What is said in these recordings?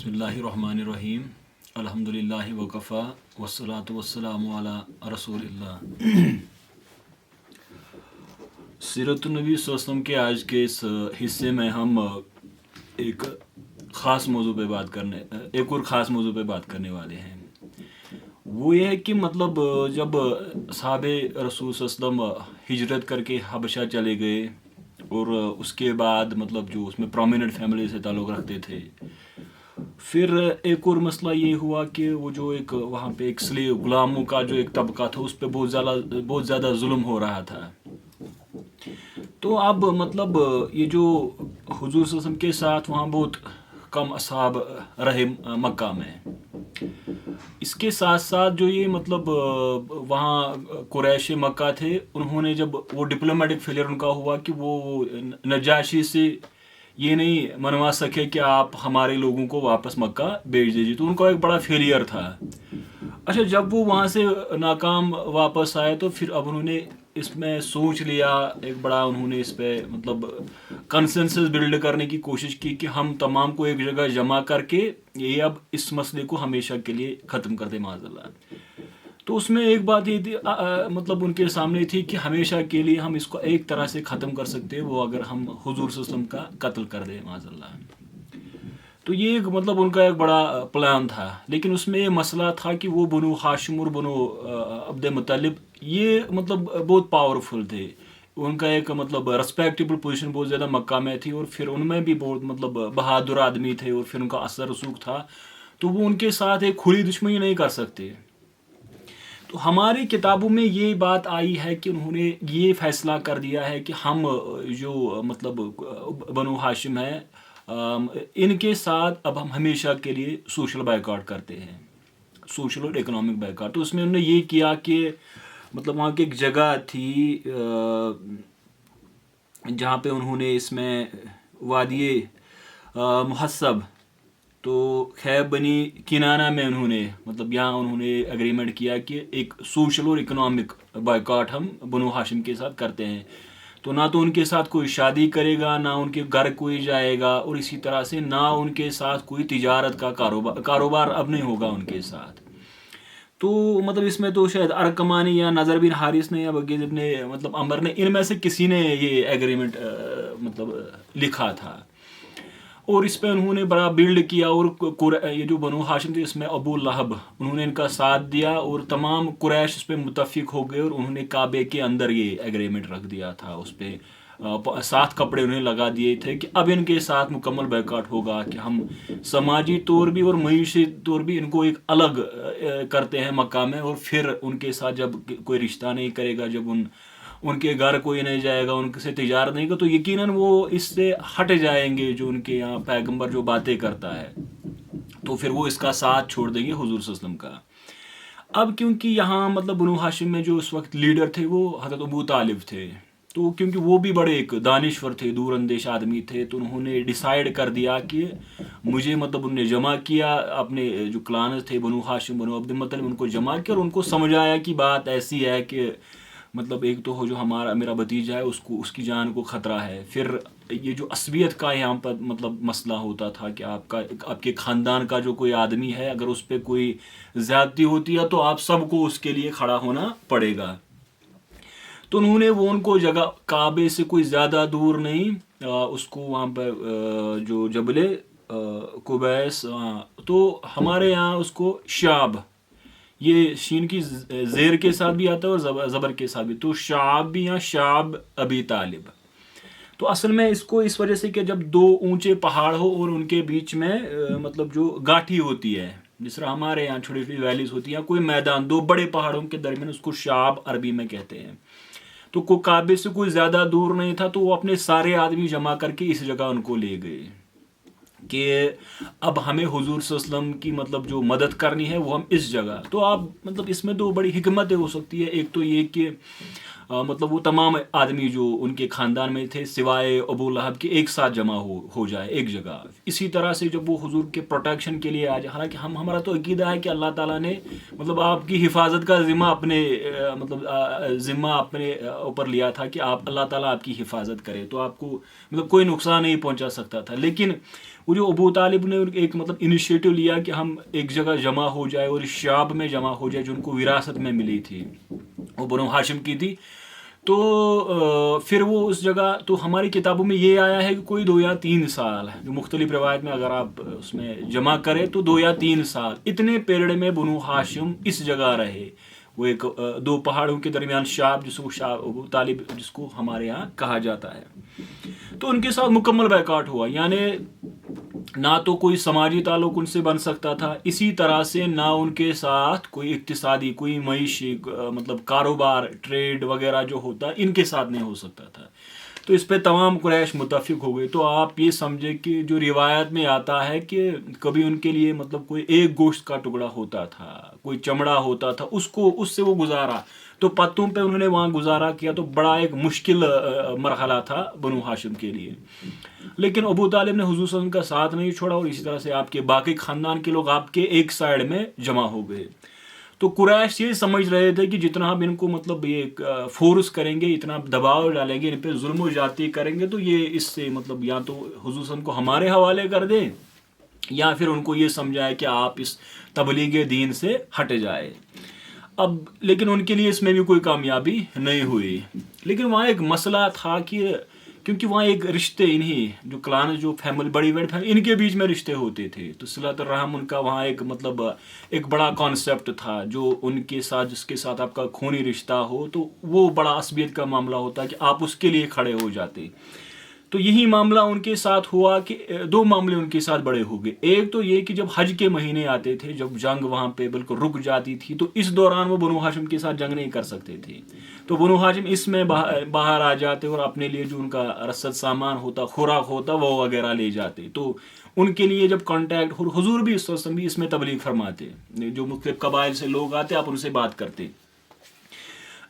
بسم اللہ الرحمن الرحیم الحمدللہ وکفا والصلاة والسلام علی رسول اللہ۔ سیرت النبی صلی اللہ علیہ وسلم کے آج کے اس حصے میں ہم ایک اور خاص موضوع پہ بات کرنے والے ہیں۔ وہ یہ ہے کہ جب صحابہ رسول صلی اللہ علیہ وسلم ہجرت کر کے حبشہ چلے گئے اور اس کے بعد جو اس میں پرومیننٹ فیملی سے تعلق رکھتے تھے، پھر ایک اور مسئلہ یہ ہوا کہ وہ جو ایک وہاں پہ ایک سلیو غلاموں کا جو ایک طبقہ تھا اس پہ بہت زیادہ ظلم ہو رہا تھا۔ تو اب یہ جو حضور صلی اللہ علیہ وسلم کے ساتھ وہاں بہت کم اصحاب رہے مکہ میں، اس کے ساتھ ساتھ جو یہ وہاں قریش مکہ تھے، انہوں نے جب وہ ڈپلومیٹک فیلئر ان کا ہوا کہ وہ نجاشی سے یہ نہیں منوا سکے کہ آپ ہمارے لوگوں کو واپس مکہ بھیج دیجیے، تو ان کا ایک بڑا فیلئر تھا۔ اچھا، جب وہ وہاں سے ناکام واپس آئے تو پھر اب انہوں نے اس میں سوچ لیا، ایک بڑا انہوں نے اس پہ کنسنسس بلڈ کرنے کی کوشش کی کہ ہم تمام کو ایک جگہ جمع کر کے یہ اب اس مسئلے کو ہمیشہ کے لیے ختم کر دیں معاذ اللہ۔ تو اس میں ایک بات یہ تھی ان کے سامنے تھی کہ ہمیشہ کے لیے ہم اس کو ایک طرح سے ختم کر سکتے ہیں، وہ اگر ہم حضور صلی اللہ علیہ وسلم کا قتل کر دیں معاذ اللہ۔ تو یہ ان کا ایک بڑا پلان تھا، لیکن اس میں یہ مسئلہ تھا کہ وہ بنو ہاشم اور بنو عبد مطلب یہ بہت پاورفل تھے، ان کا ایک ریسپیکٹیبل پوزیشن بہت زیادہ مکہ میں تھی، اور پھر ان میں بھی بہت بہادر آدمی تھے، اور پھر ان کا اثر رسوخ تھا، تو وہ ان کے ساتھ ایک کھلی دشمنی نہیں کر سکتے۔ تو ہماری کتابوں میں یہ بات آئی ہے کہ انہوں نے یہ فیصلہ کر دیا ہے کہ ہم جو بنو ہاشم ہے ان کے ساتھ اب ہم ہمیشہ کے لیے سوشل بائیکاٹ کرتے ہیں، سوشل اور اکنامک بائیکاٹ۔ تو اس میں انہوں نے یہ کیا کہ وہاں کی ایک جگہ تھی جہاں پہ انہوں نے اس میں وادی محسب، تو خیب بنی کنانہ میں انہوں نے یہاں انہوں نے اگریمنٹ کیا کہ ایک سوشل اور اکنامک بائیکاٹ ہم بنو ہاشم کے ساتھ کرتے ہیں۔ تو نہ تو ان کے ساتھ کوئی شادی کرے گا، نہ ان کے گھر کوئی جائے گا، اور اسی طرح سے نہ ان کے ساتھ کوئی تجارت کا کاروبار اب نہیں ہوگا ان کے ساتھ۔ تو اس میں تو شاید ارکمانی یا نظر بن حارث نے یا بغیر ابن عمر نے، ان میں سے کسی نے یہ ایگریمنٹ لکھا تھا، اور اس پہ انہوں نے بڑا بلڈ کیا، اور یہ جو بنو ہاشم تھے اس میں ابو لہب انہوں نے ان کا ساتھ دیا، اور تمام قریش اس پہ متفق ہو گئے، اور انہوں نے کعبے کے اندر یہ ایگریمنٹ رکھ دیا تھا، اس پہ 7 کپڑے انہوں نے لگا دیے تھے کہ اب ان کے ساتھ مکمل بائیکاٹ ہوگا، کہ ہم سماجی طور بھی اور معاشی طور بھی ان کو ایک الگ کرتے ہیں مکہ میں، اور پھر ان کے ساتھ جب کوئی رشتہ نہیں کرے گا، جب ان کے گھر کوئی نہیں جائے گا، ان سے تجارت نہیں گا، تو یقیناً وہ اس سے ہٹ جائیں گے، جو ان کے یہاں پیغمبر جو باتیں کرتا ہے، تو پھر وہ اس کا ساتھ چھوڑ دیں گے حضور صلی اللہ علیہ وسلم کا۔ اب کیونکہ یہاں بنو ہاشم میں جو اس وقت لیڈر تھے وہ حضرت ابو طالب تھے، تو کیونکہ وہ بھی بڑے ایک دانشور تھے، دور اندیش آدمی تھے، تو انہوں نے ڈیسائیڈ کر دیا کہ مجھے انہوں نے جمع کیا اپنے جو کلانز تھے بنو ہاشم بنو عبد مطلب، ان کو جمع کیا اور ان کو سمجھایا کہ بات ایسی ہے کہ ایک تو ہو جو میرا بھتیجا ہے اس کی جان کو خطرہ ہے، پھر یہ جو عصبیت کا یہاں پر مسئلہ ہوتا تھا کہ آپ کے خاندان کا جو کوئی آدمی ہے، اگر اس پہ کوئی زیادتی ہوتی ہے تو آپ سب کو اس کے لیے کھڑا ہونا پڑے گا۔ تو انہوں نے وہ ان کو جگہ کعبے سے کوئی زیادہ دور نہیں، اس کو وہاں پہ جو جبل قبیس، تو ہمارے یہاں اس کو شعب، یہ شین کی زیر کے ساتھ بھی آتا ہے اور زبر کے ساتھ بھی، تو شعب بھی یا شعب ابی طالب۔ تو اصل میں اس کو اس وجہ سے کہ جب 2 اونچے پہاڑ ہو اور ان کے بیچ میں جو گاٹھی ہوتی ہے، جس طرح ہمارے یہاں چھوٹی چھوٹی ویلیز ہوتی ہیں، کوئی میدان 2 بڑے پہاڑوں کے درمیان، اس کو شعب عربی میں کہتے ہیں۔ تو کعبے سے کوئی زیادہ دور نہیں تھا، تو وہ اپنے سارے آدمی جمع کر کے اس جگہ ان کو لے گئے کہ اب ہمیں حضور صلی اللہ علیہ وسلم کی جو مدد کرنی ہے وہ ہم اس جگہ۔ تو آپ اس میں 2 بڑی حکمتیں ہو سکتی ہے، ایک تو یہ کہ وہ تمام آدمی جو ان کے خاندان میں تھے سوائے ابو لہب کے ایک ساتھ جمع ہو جائے ایک جگہ، اسی طرح سے جب وہ حضور کے پروٹیکشن کے لیے آ جائے۔ حالانکہ ہمارا تو عقیدہ ہے کہ اللہ تعالیٰ نے آپ کی حفاظت کا ذمہ اپنے اوپر لیا تھا کہ اللہ تعالیٰ آپ کی حفاظت کرے، تو آپ کو کوئی نقصان نہیں پہنچا سکتا تھا، لیکن وہ جو ابو طالب نے ایک مطلب انیشیٹو لیا کہ ہم ایک جگہ جمع ہو جائے اور شعب میں جمع ہو جائے جو ان کو وراثت میں ملی تھی، وہ بنو ہاشم کی تھی. تو پھر وہ اس جگہ، تو ہماری کتابوں میں یہ آیا ہے کہ کوئی 2 یا 3 سال جو مختلف روایت میں اگر آپ اس میں جمع کریں تو 2 یا 3 سال اتنے پیریڈ میں بنو ہاشم اس جگہ رہے. وہ ایک 2 پہاڑوں کے درمیان شعب، جس کو شعب ابو طالب جس کو ہمارے یہاں کہا جاتا ہے. تو ان کے ساتھ مکمل بائیکاٹ ہوا، یعنی نہ تو کوئی سماجی تعلق ان سے بن سکتا تھا، اسی طرح سے نہ ان کے ساتھ کوئی اقتصادی، کوئی معیشی مطلب کاروبار، ٹریڈ وغیرہ جو ہوتا ان کے ساتھ نہیں ہو سکتا تھا. تو اس پہ تمام قریش متفق ہو گئے. تو آپ یہ سمجھے کہ جو روایت میں آتا ہے کہ کبھی ان کے لیے مطلب کوئی ایک گوشت کا ٹکڑا ہوتا تھا، کوئی چمڑا ہوتا تھا، اس سے وہ گزارا. تو پتوں پہ انہوں نے وہاں گزارا کیا، تو بڑا ایک مشکل مرحلہ تھا بنو ہاشم کے لیے. لیکن ابو طالب نے حضور صلی اللہ علیہ وسلم کا ساتھ نہیں چھوڑا، اور اسی طرح سے آپ کے باقی خاندان کے لوگ آپ کے ایک سائڈ میں جمع ہو گئے. تو قریش یہ سمجھ رہے تھے کہ جتنا ہم ان کو مطلب یہ فورس کریں گے، اتنا دباؤ ڈالیں گے، ان پہ ظلم و زیادتی کریں گے، تو یہ اس سے مطلب یا تو حضور صلی اللہ علیہ وسلم کو ہمارے حوالے کر دیں، یا پھر ان کو یہ سمجھائے کہ آپ اس تبلیغ دین سے ہٹ جائے. اب لیکن ان کے لیے اس میں بھی کوئی کامیابی نہیں ہوئی. لیکن وہاں ایک مسئلہ تھا کہ کیونکہ وہاں ایک رشتے انہیں جو کلان، جو فیملی، بڑی فیملی، ان کے بیچ میں رشتے ہوتے تھے. تو صلۃ الرحم ان کا وہاں ایک مطلب ایک بڑا کانسیپٹ تھا، جو ان کے ساتھ جس کے ساتھ آپ کا خونی رشتہ ہو تو وہ بڑا عصبیت کا معاملہ ہوتا کہ آپ اس کے لیے کھڑے ہو جاتے. تو یہی معاملہ ان کے ساتھ ہوا کہ 2 معاملے ان کے ساتھ بڑے ہو گئے. ایک تو یہ کہ جب حج کے مہینے آتے تھے، جب جنگ وہاں پہ بالکل رک جاتی تھی، تو اس دوران وہ بنو ہاشم کے ساتھ جنگ نہیں کر سکتے تھے. تو بنو ہاشم اس میں باہر آ جاتے اور اپنے لیے جو ان کا رسد سامان ہوتا، خوراک ہوتا، وہ وغیرہ لے جاتے. تو ان کے لیے جب کانٹیکٹ، حضور بھی اس میں تبلیغ فرماتے، جو مختلف قبائل سے لوگ آتے آپ ان سے بات کرتے.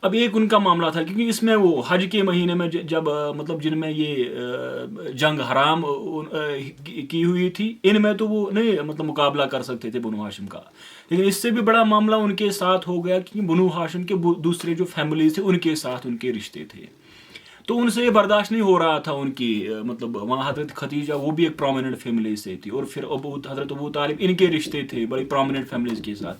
اب ایک ان کا معاملہ تھا کیونکہ اس میں وہ حج کے مہینے میں جب مطلب جن میں یہ جنگ حرام کی ہوئی تھی، ان میں تو وہ نہیں مطلب مقابلہ کر سکتے تھے بنو ہاشم کا. لیکن اس سے بھی بڑا معاملہ ان کے ساتھ ہو گیا کہ بنو ہاشم کے دوسرے جو فیملیز تھے ان کے ساتھ ان کے رشتے تھے. تو ان سے یہ برداشت نہیں ہو رہا تھا ان کی مطلب وہاں حضرت خدیجہ وہ بھی ایک پرومیننٹ فیملی سے تھی، اور پھر حضرت ابو طالب ان کے رشتے تھے بڑی پرومیننٹ فیملیز کے ساتھ.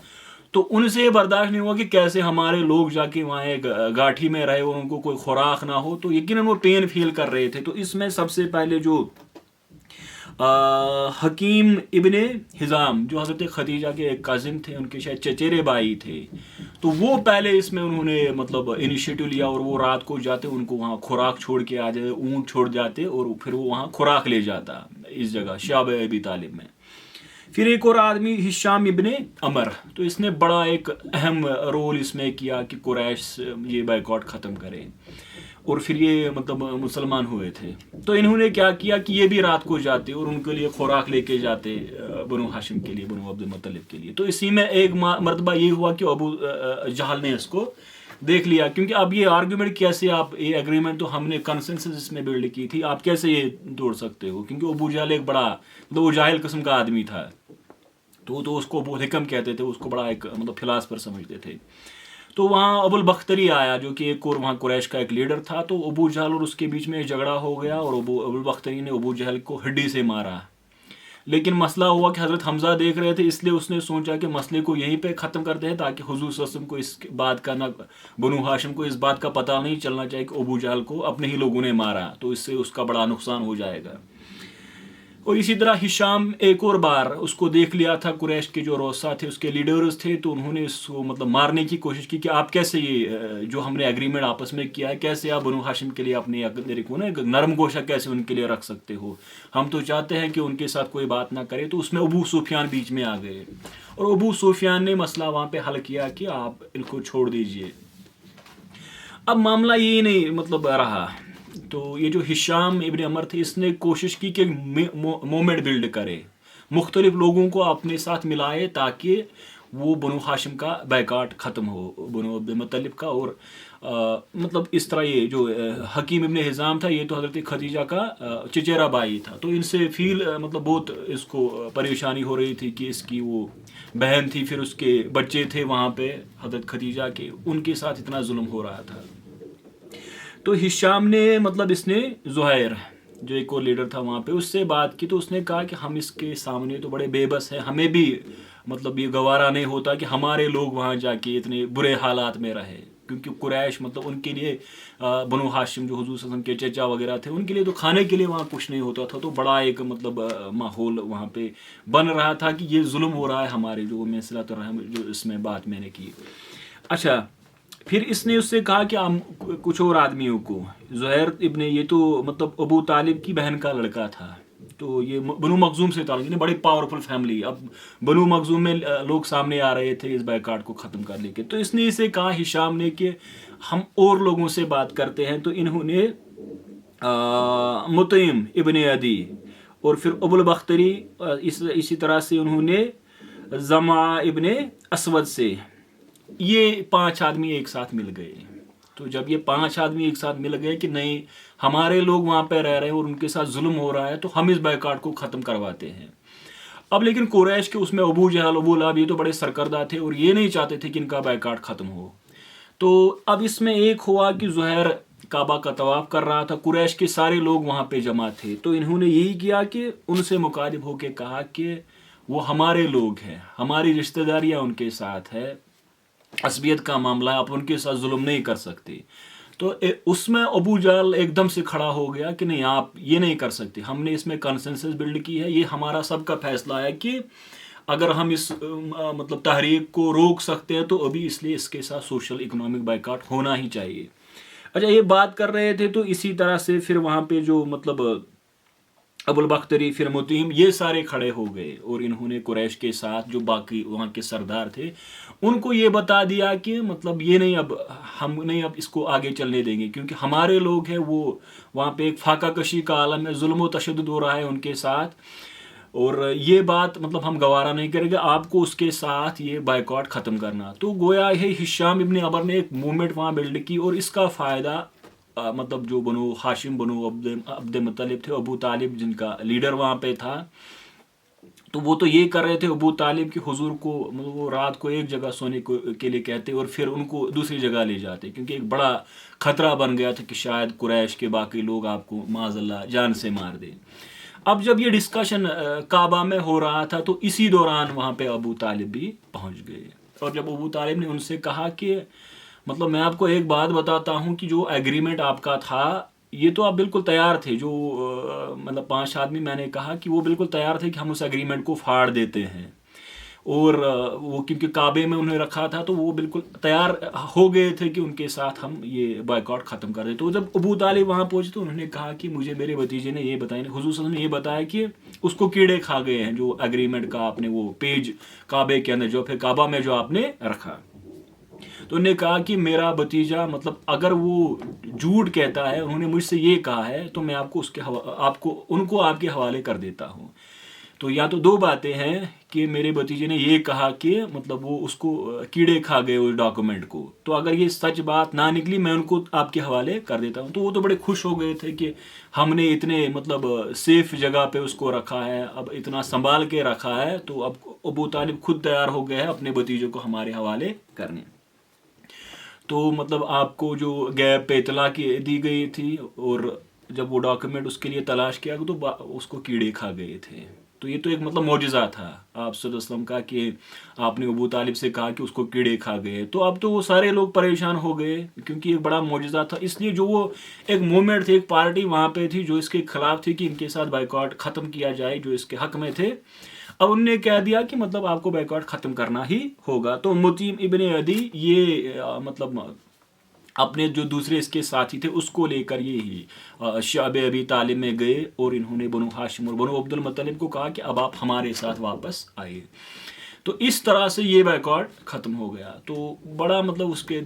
تو ان سے یہ برداشت نہیں ہوا کہ کیسے ہمارے لوگ جا کے وہاں ایک گاٹھی میں رہے اور ان کو کوئی خوراک نہ ہو. تو یقیناً وہ پین فیل کر رہے تھے. تو اس میں سب سے پہلے جو حکیم ابن حزام جو حضرت خدیجہ کے ایک کزن تھے، ان کے شاید چچیرے بھائی تھے، تو وہ پہلے اس میں انہوں نے مطلب انیشیٹو لیا، اور وہ رات کو جاتے ان کو وہاں خوراک چھوڑ کے آ جاتے، اونٹ چھوڑ جاتے، اور پھر وہ وہاں خوراک لے جاتا اس جگہ شعب ابی طالب میں. پھر ایک اور آدمی ہشام ابن عمر، تو اس نے بڑا ایک اہم رول اس میں کیا کہ قریش یہ بائیکاٹ ختم کرے، اور پھر یہ مطلب مسلمان ہوئے تھے. تو انہوں نے کیا کیا کہ یہ بھی رات کو جاتے اور ان کے لیے خوراک لے کے جاتے بنو ہاشم کے لیے، بنو عبد المطلب کے لیے. تو اسی میں ایک مرتبہ یہ ہوا کہ ابو جہل نے اس کو دیکھ لیا، کیونکہ اب یہ آرگومنٹ کیسے آپ، یہ اگریمنٹ تو ہم نے کنسنسس اس میں بلڈ کی تھی، آپ کیسے یہ توڑ سکتے ہو، کیونکہ ابو جہل ایک بڑا مطلب وہ جاہل قسم کا آدمی تھا. تو اس کو ابو حکم کہتے تھے، اس کو بڑا ایک مطلب فلاسفر سمجھتے تھے. تو وہاں ابو البختری آیا جو کہ ایک اور وہاں قریش کا ایک لیڈر تھا. تو ابو جہل اور اس کے بیچ میں جھگڑا ہو گیا، اور ابو البختری نے ابو جہل کو ہڈی سے مارا. لیکن مسئلہ ہوا کہ حضرت حمزہ دیکھ رہے تھے، اس لیے اس نے سوچا کہ مسئلے کو یہیں پہ ختم کرتے ہیں، تاکہ حضور صلی اللہ علیہ وسلم کو اس بات کا نہ، بنو ہاشم کو اس بات کا پتہ نہیں چلنا چاہیے کہ ابو جہل کو اپنے ہی لوگوں نے مارا، تو اس سے اس کا بڑا نقصان ہو جائے گا. اور اسی طرح ہشام ایک اور بار اس کو دیکھ لیا تھا، قریش کے جو روسا تھے اس کے لیڈرز تھے، تو انہوں نے اس کو مطلب مارنے کی کوشش کی کہ آپ کیسے یہ جو ہم نے ایگریمنٹ آپس میں کیا ہے، کیسے آپ بنو ہاشم کے لیے اپنے ایک نرم گوشہ کیسے ان کے لیے رکھ سکتے ہو، ہم تو چاہتے ہیں کہ ان کے ساتھ کوئی بات نہ کرے. تو اس میں ابو سفیان بیچ میں آ گئے، اور ابو سفیان نے مسئلہ وہاں پہ حل کیا کہ آپ ان کو چھوڑ دیجئے. اب معاملہ یہ نہیں مطلب رہا. تو یہ جو ہشام ابن عمر تھے، اس نے کوشش کی کہ مومنٹ بلڈ کرے، مختلف لوگوں کو اپنے ساتھ ملائے، تاکہ وہ بنو ہاشم کا بائیکاٹ ختم ہو، بنو عبد المطلب کا. اور مطلب اس طرح یہ جو حکیم ابن حزام تھا، یہ تو حضرت خدیجہ کا چچیرا بھائی تھا. تو ان سے مطلب بہت اس کو پریشانی ہو رہی تھی کہ اس کی وہ بہن تھی، پھر اس کے بچے تھے وہاں پہ حضرت خدیجہ کے، ان کے ساتھ اتنا ظلم ہو رہا تھا. تو ہشام نے مطلب اس نے زہیر جو ایک اور لیڈر تھا وہاں پہ، اس سے بات کی تو اس نے کہا کہ ہم اس کے سامنے تو بڑے بے بس ہیں، ہمیں بھی مطلب یہ گوارا نہیں ہوتا کہ ہمارے لوگ وہاں جا کے اتنے برے حالات میں رہے، کیونکہ قریش مطلب ان کے لیے بنو ہاشم جو حضور صلی اللہ علیہ وسلم کے چچا وغیرہ تھے، ان کے لیے تو کھانے کے لیے وہاں کچھ نہیں ہوتا تھا، تو بڑا ایک مطلب ماحول وہاں پہ بن رہا تھا کہ یہ ظلم ہو رہا ہے ہمارے جو میں صلۃ الرحم جو اس میں بات میں نے کی۔ اچھا، پھر اس نے اس سے کہا کہ ہم کچھ اور آدمیوں کو، زہیر ابن، یہ تو مطلب ابو طالب کی بہن کا لڑکا تھا، تو یہ بنو مخزوم سے تعلق، یعنی بڑی پاورفل فیملی، اب بنو مخزوم میں لوگ سامنے آ رہے تھے اس بائیکاٹ کو ختم کرنے کے، تو اس نے اسے کہا ہشام نے کہ ہم اور لوگوں سے بات کرتے ہیں، تو انہوں نے مطعم ابن عدی اور پھر ابو البختری، اسی طرح سے انہوں نے زمع ابن اسود سے، یہ 5 آدمی ایک ساتھ مل گئے۔ تو جب یہ 5 آدمی ایک ساتھ مل گئے کہ نہیں ہمارے لوگ وہاں پہ رہ رہے ہیں اور ان کے ساتھ ظلم ہو رہا ہے، تو ہم اس بائیکاٹ کو ختم کرواتے ہیں۔ اب لیکن قریش کے اس میں ابو جہل، ابو لہب، یہ تو بڑے سرکردہ تھے اور یہ نہیں چاہتے تھے کہ ان کا بائیکاٹ ختم ہو۔ تو اب اس میں ایک ہوا کہ زہیر کعبہ کا طواف کر رہا تھا، قریش کے سارے لوگ وہاں پہ جمع تھے، تو انہوں نے یہی کیا کہ ان سے مخاطب ہو کے کہا کہ وہ ہمارے لوگ ہیں، ہماری رشتہ داریاں ان کے ساتھ ہے، عصبیت کا معاملہ ہے، آپ ان کے ساتھ ظلم نہیں کر سکتے۔ تو اس میں ابو جہل ایک دم سے کھڑا ہو گیا کہ نہیں، آپ یہ نہیں کر سکتے، ہم نے اس میں کنسنسس بلڈ کی ہے، یہ ہمارا سب کا فیصلہ ہے کہ اگر ہم اس مطلب تحریک کو روک سکتے ہیں تو ابھی اس لیے اس کے ساتھ سوشل اکنامک بائیکاٹ ہونا ہی چاہیے۔ اچھا، یہ بات کر رہے تھے تو اسی طرح سے پھر وہاں پہ جو مطلب ابو البختری، پھر مطعم، یہ سارے کھڑے ہو گئے اور انہوں نے قریش کے ساتھ جو باقی وہاں کے سردار تھے ان کو یہ بتا دیا کہ مطلب یہ نہیں، اب ہم نہیں اب اس کو آگے چلنے دیں گے، کیونکہ ہمارے لوگ ہیں، وہ وہاں پہ ایک فاقہ کشی کا عالم ہے، ظلم و تشدد ہو رہا ہے ان کے ساتھ، اور یہ بات مطلب ہم گوارا نہیں کریں گے، آپ کو اس کے ساتھ یہ بائیکاٹ ختم کرنا۔ تو گویا ہے ہشام ابن عمر نے ایک موومنٹ وہاں بلڈ کی، اور اس کا فائدہ مطلب جو بنو ہاشم، بنو عبد مطلب تھے، ابو طالب جن کا لیڈر وہاں پہ تھا، تو وہ تو یہ کر رہے تھے ابو طالب کی حضور کو مطلب وہ رات کو ایک جگہ سونے کے لیے کہتے اور پھر ان کو دوسری جگہ لے جاتے، کیونکہ ایک بڑا خطرہ بن گیا تھا کہ شاید قریش کے باقی لوگ آپ کو معاذ اللہ جان سے مار دیں۔ اب جب یہ ڈسکشن کعبہ میں ہو رہا تھا تو اسی دوران وہاں پہ ابو طالب بھی پہنچ گئے، اور جب ابو طالب نے ان سے کہا کہ مطلب میں آپ کو ایک بات بتاتا ہوں کہ جو ایگریمنٹ آپ کا تھا یہ تو آپ بالکل تیار تھے، جو مطلب 5 آدمی میں نے کہا کہ وہ بالکل تیار تھے کہ ہم اس ایگریمنٹ کو پھاڑ دیتے ہیں، اور وہ کیونکہ کعبے میں انہیں رکھا تھا تو وہ بالکل تیار ہو گئے تھے کہ ان کے ساتھ ہم یہ بائیکاٹ ختم کر دیں۔ تو جب ابو طالب وہاں پہنچے تو انہوں نے کہا کہ مجھے میرے بھتیجے نے یہ بتایا، حضور صلی اللہ علیہ وسلم نے یہ بتایا کہ اس کو کیڑے کھا گئے ہیں، جو ایگریمنٹ کا آپ نے وہ پیج کعبے کے اندر، جو پھر کعبہ میں جو آپ نے رکھا۔ تو انہوں نے کہا کہ میرا بھتیجا مطلب اگر وہ جھوٹ کہتا ہے، انہوں نے مجھ سے یہ کہا ہے، تو میں ان کو آپ کے حوالے کر دیتا ہوں۔ تو یا تو 2 باتیں ہیں کہ میرے بھتیجے نے یہ کہا کہ مطلب وہ اس کو کیڑے کھا گئے اس ڈاکومنٹ کو، تو اگر یہ سچ بات نہ نکلی میں ان کو آپ کے حوالے کر دیتا ہوں۔ تو وہ تو بڑے خوش ہو گئے تھے کہ ہم نے اتنے مطلب سیف جگہ پہ اس کو رکھا ہے، اب اتنا سنبھال کے رکھا ہے، تو اب ابو طالب خود تیار ہو گئے ہیں اپنے بھتیجے کو ہمارے حوالے کرنے۔ تو مطلب آپ کو جو گیپ پہ اطلاع دی گئی تھی، اور جب وہ ڈاکومنٹ اس کے لیے تلاش کیا تو اس کو کیڑے کھا گئے تھے۔ تو یہ تو ایک مطلب معجزہ تھا آپ صلی اللہ علیہ وسلم کا کہ آپ نے ابو طالب سے کہا کہ اس کو کیڑے کھا گئے۔ تو اب تو وہ سارے لوگ پریشان ہو گئے کیونکہ ایک بڑا معجزہ تھا، اس لیے جو وہ ایک موومنٹ تھی، ایک پارٹی وہاں پہ تھی جو اس کے خلاف تھی کہ ان کے ساتھ بائیکاٹ ختم کیا جائے، جو اس کے حق میں تھے، اب انہوں نے کہہ دیا کہ مطلب آپ کو بائیکاٹ ختم کرنا ہی ہوگا۔ تو مطعم ابن عدی یہ مطلب اپنے جو دوسرے اس کے ساتھی تھے اس کو لے کر یہی شعب ابی طالب میں گئے، اور انہوں نے بنو ہاشم اور بنو عبد المطلب کو کہا کہ اب آپ ہمارے ساتھ واپس آئیے۔ تو اس طرح سے یہ بائیکاٹ ختم ہو گیا۔ تو بڑا مطلب اس کے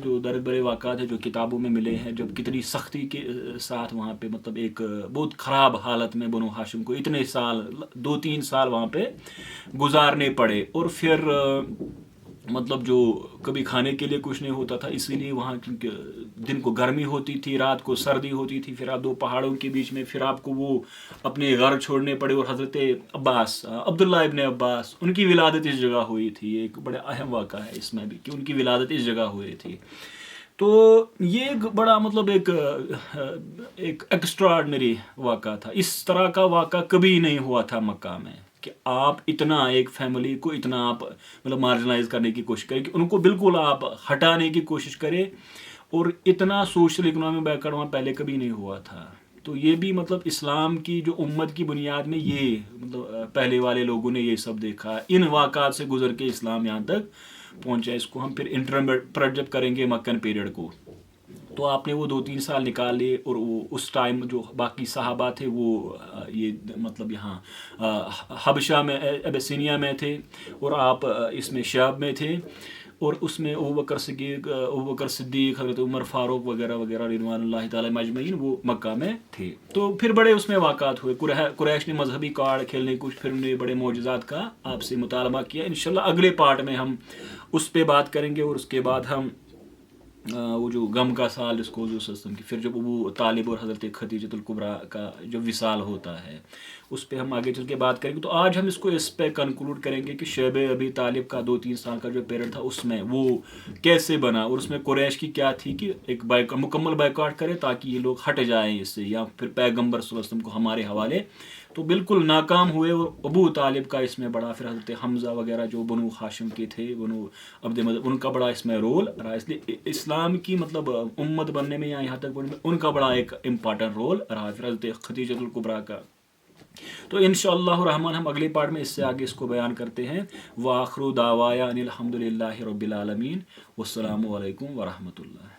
جو درد برے واقعات ہیں جو کتابوں میں ملے ہیں، جب کتنی سختی کے ساتھ وہاں پہ مطلب ایک بہت خراب حالت میں بنو ہاشم کو اتنے سال 2-3 سال وہاں پہ گزارنے پڑے، اور پھر مطلب جو کبھی کھانے کے لیے کچھ نہیں ہوتا تھا، اسی لیے وہاں کیونکہ دن کو گرمی ہوتی تھی، رات کو سردی ہوتی تھی، پھر آپ 2 پہاڑوں کے بیچ میں پھر آپ کو وہ اپنے گھر چھوڑنے پڑے، اور حضرت عباس، عبداللہ ابن عباس، ان کی ولادت اس جگہ ہوئی تھی۔ ایک بڑا اہم واقعہ ہے اس میں بھی کہ ان کی ولادت اس جگہ ہوئی تھی۔ تو یہ ایک بڑا مطلب ایک ایکسٹراڈنری واقعہ تھا. اس طرح کا واقعہ کبھی نہیں ہوا تھا مکہ میں کہ آپ اتنا ایک فیملی کو اتنا آپ مطلب مارجنلائز کرنے کی کوشش کریں کہ ان کو بالکل آپ ہٹانے کی کوشش کریں, اور اتنا سوشل اکنامک بیک ورڈ وہاں پہلے کبھی نہیں ہوا تھا. تو یہ بھی مطلب اسلام کی جو امت کی بنیاد میں یہ مطلب پہلے والے لوگوں نے یہ سب دیکھا, ان واقعات سے گزر کے اسلام یہاں تک پہنچا. اس کو ہم پھر انٹرپریٹ جب کریں گے مکن پیریڈ کو, تو آپ نے وہ 2-3 سال نکالے, اور وہ اس ٹائم جو باقی صحابہ تھے وہ یہ مطلب یہاں حبشہ میں ابیسینیا میں تھے, اور آپ اس میں شام میں تھے, اور اس میں ابوبکر صدیق, حضرت عمر فاروق وغیرہ وغیرہ رضوان اللہ تعالی مجمعین وہ مکہ میں تھے. تو پھر بڑے اس میں واقعات ہوئے. قریش نے مذہبی کارڈ کھیلنے کچھ, پھر انہوں نے بڑے معجزات کا آپ سے مطالبہ کیا. انشاءاللہ اگلے پارٹ میں ہم اس پہ بات کریں گے, اور اس کے بعد ہم وہ جو غم کا سال جس کو جو سسٹم کی, پھر جب ابو طالب اور حضرت خدیجۃ الکبریٰ کا جب وصال ہوتا ہے, اس پہ ہم آگے چل کے بات کریں گے. تو آج ہم اس کو اس پہ کنکلوڈ کریں گے کہ شیب ابی طالب کا 2-3 سال کا جو پیریڈ تھا اس میں وہ کیسے بنا, اور اس میں قریش کی کیا تھی کہ ایک مکمل بائیکاٹ کرے تاکہ یہ لوگ ہٹ جائیں اس سے, یا پھر پیغمبر صلی اللہ علیہ وسلم کو ہمارے حوالے. تو بالکل ناکام ہوئے, اور ابو طالب کا اس میں بڑا, پھر حضرت حمزہ وغیرہ جو بنو ہاشم کے تھے, بنو عبد مطلب, ان کا بڑا اس میں رول رہا. اس لیے اسلام کی مطلب امت بننے میں یا یہاں تک بننے میں ان کا بڑا ایک امپارٹنٹ رول رہا, پھر حضرت خدیجۃ الکبریٰ کا. تو انشاءاللہ الرحمن ہم اگلے پارٹ میں اس سے آگے اس کو بیان کرتے ہیں. وآخر دعوایا ان الحمد للہ رب العالمین, والسلام علیکم ورحمۃ اللہ.